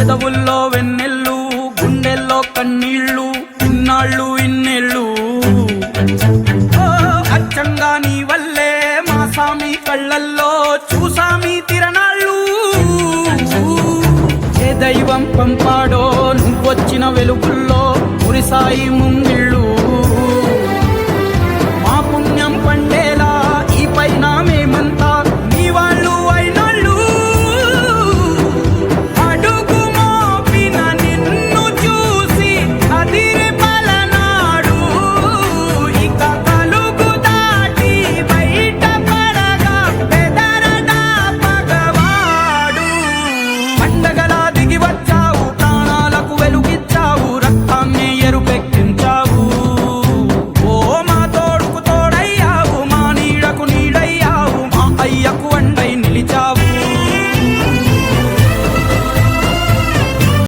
పెదవుల్లో వెన్నెల్లు గుండెల్లో కన్నీళ్ళు ఇన్నాళ్ళు ఇన్నేళ్ళు అచ్చంగా నీ వల్లే మా సామి కళ్ళల్లో చూసామి తిరణాళ్ళు ఏ దైవం పంపాడో నువ్వొచ్చిన వెలుగుల్లో కురిసాయి ముంగిళ్ళు